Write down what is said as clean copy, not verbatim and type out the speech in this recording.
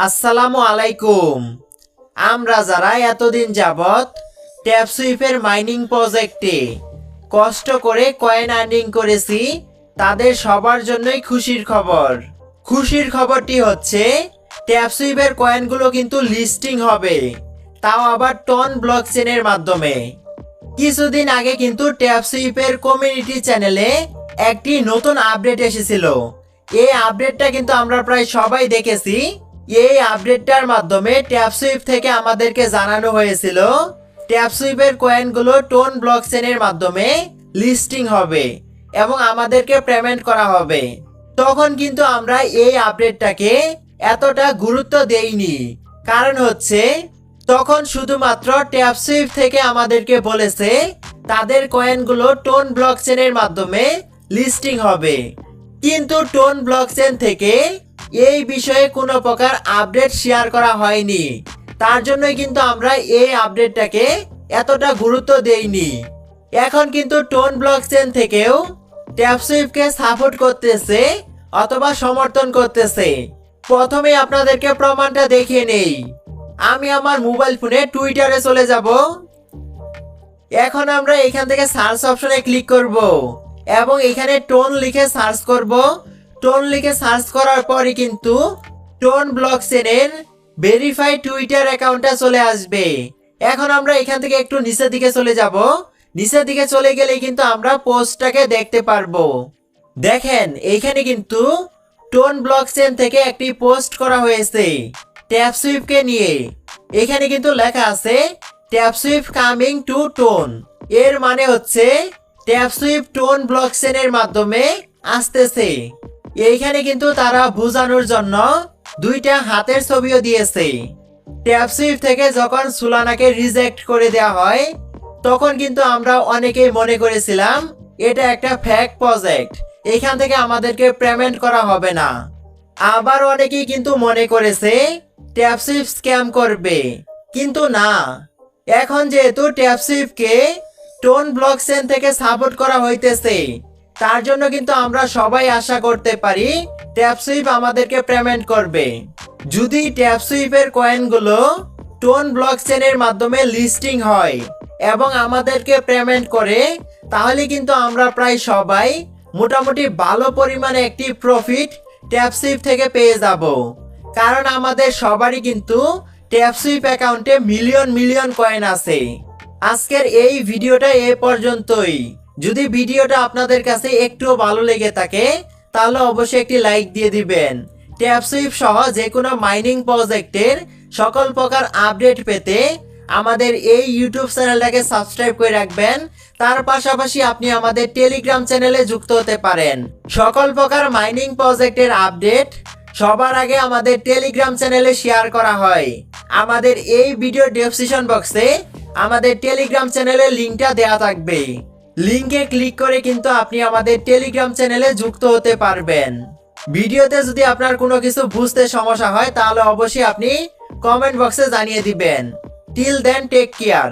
আসসালামু আলাইকুম। আমরা যারা এতদিন যাবত ট্যাপসুইফের মাইনিং প্রজেক্টে কষ্ট করে কয়েন আর্নিং করেছি, তাদের সবার জন্যই খুশির খবর। খুশির খবরটি হচ্ছে ট্যাপসুইফের কয়েনগুলো কিন্তু লিস্টিং হবে, তাও আবার টন ব্লকচেনের মাধ্যমে। কিছুদিন আগে কিন্তু ট্যাপসুইফের কমিউনিটি চ্যানেলে একটি নতুন আপডেট এসেছিল। এই আপডেটটা কিন্তু আমরা প্রায় সবাই দেখেছি। এই আপডেটটার মাধ্যমে ট্যাপসুইফট থেকে আমাদেরকে জানানো হয়েছিল ট্যাপসুইফের কয়েনগুলো টোন ব্লকচেনের মাধ্যমে লিস্টিং হবে এবং আমাদেরকে পেমেন্ট করা হবে। তখন কিন্তু আমরা এই আপডেটটাকে এতটা গুরুত্ব দেইনি, কারণ হচ্ছে তখন শুধুমাত্র ট্যাপসুইফট থেকে আমাদেরকে বলেছে তাদের কয়েনগুলো টোন ব্লকচেনের মাধ্যমে লিস্টিং হবে, কিন্তু টোন ব্লকচেন থেকে এই বিষয়ে কোনো প্রকার আপডেট শেয়ার করা হয়নি। তার জন্যই কিন্তু আমরা এই আপডেটটাকে এতটা গুরুত্ব দেইনি। এখন কিন্তু টোন ব্লকচেন থেকেও ট্যাপসুইফটকে সাপোর্ট করতেছে অথবা সমর্থন করতেছে। প্রথমে আপনাদেরকে প্রমাণটা দেখিয়ে নেই। আমি আমার মোবাইল ফোনে টুইটারে চলে যাব। এখন আমরা এখান থেকে সার্চ অপশনে ক্লিক করব এবং এখানে টোন লিখে সার্চ করব। টোন লিখে সার্চ করার পরে কিন্তু টোন ব্লকচেনের ভেরিফাইড টুইটার অ্যাকাউন্টটা চলে আসবে। এখন আমরা এখান থেকে একটু নিচের দিকে চলে যাব। নিচের দিকে চলে গেলে কিন্তু আমরা পোস্টটাকে দেখতে পারবো। দেখেন এইখানে কিন্তু টোন ব্লকচেন থেকে একটি পোস্ট করা হয়েছে ট্যাপসুইফটকে নিয়ে। এখানে কিন্তু লেখা আছে ট্যাপসুইফট কামিং টু টোন। এর মানে হচ্ছে ট্যাপসুইফট টোন ব্লকচেনের মাধ্যমে আসতেছে। এইখানে কিন্তু তারা বোঝানোর জন্য দুইটা হাতের ছবিও দিয়েছে। ট্যাপসুইফট থেকে যখন সুলানাকে রিজেক্ট করে দেওয়া হয়, তখন কিন্তু আমরা অনেকেই মনে করেছিলাম এটা একটা ফেক প্রজেক্ট, এখান থেকে আমাদেরকে পেমেন্ট করা হবে না। আবার অনেকেই কিন্তু মনে করেছে ট্যাপসুইফট স্ক্যাম করবে, কিন্তু না। এখন যেহেতু ট্যাপসুইফটকে টোন ব্লকচেন থেকে সাপোর্ট করা হইতেছে, তার জন্য কিন্তু আমরা সবাই আশা করতে পারি ট্যাপসুইফট আমাদেরকে পেমেন্ট করবে। যদি ট্যাপসুইফটের কয়েনগুলো টোন ব্লকচেনের মাধ্যমে লিস্টিং হয় এবং আমাদেরকে পেমেন্ট করে, তাহলে কিন্তু আমরা প্রায় সবাই মোটামুটি ভালো পরিমাণে একটি প্রফিট ট্যাপসুইফট থেকে পেয়ে যাব। কারণ আমাদের সবারই কিন্তু ট্যাপসুইফট অ্যাকাউন্টে মিলিয়ন মিলিয়ন কয়েন আছে। আজকের এই ভিডিওটা এ পর্যন্তই। যদি ভিডিওটা আপনাদের কাছে একটুও ভালো লেগে থাকে, তাহলে অবশ্যই একটি লাইক দিয়ে দিবেন। ট্যাপসুইফট সহ যে কোনো মাইনিং প্রজেক্টের সকল প্রকার আপডেট পেতে আমাদের এই ইউটিউব চ্যানেলটাকে সাবস্ক্রাইব করে রাখবেন। তার পাশাপাশি আপনি আমাদের টেলিগ্রাম চ্যানেলে যুক্ত হতে পারেন। সকল প্রকার মাইনিং প্রজেক্টের আপডেট সবার আগে আমাদের টেলিগ্রাম চ্যানেলে শেয়ার করা হয়। আমাদের এই ভিডিও ডেসক্রিপশন বক্সে আমাদের টেলিগ্রাম চ্যানেলের লিঙ্কটা দেওয়া থাকবে। লিঙ্কে ক্লিক করে কিন্তু আপনি আমাদের টেলিগ্রাম চ্যানেলে যুক্ত হতে পারবেন। ভিডিওতে যদি আপনার কোনো কিছু বুঝতে সমস্যা হয়, তাহলে অবশ্যই আপনি কমেন্ট বক্সে জানিয়ে দিবেন। Till then, take care.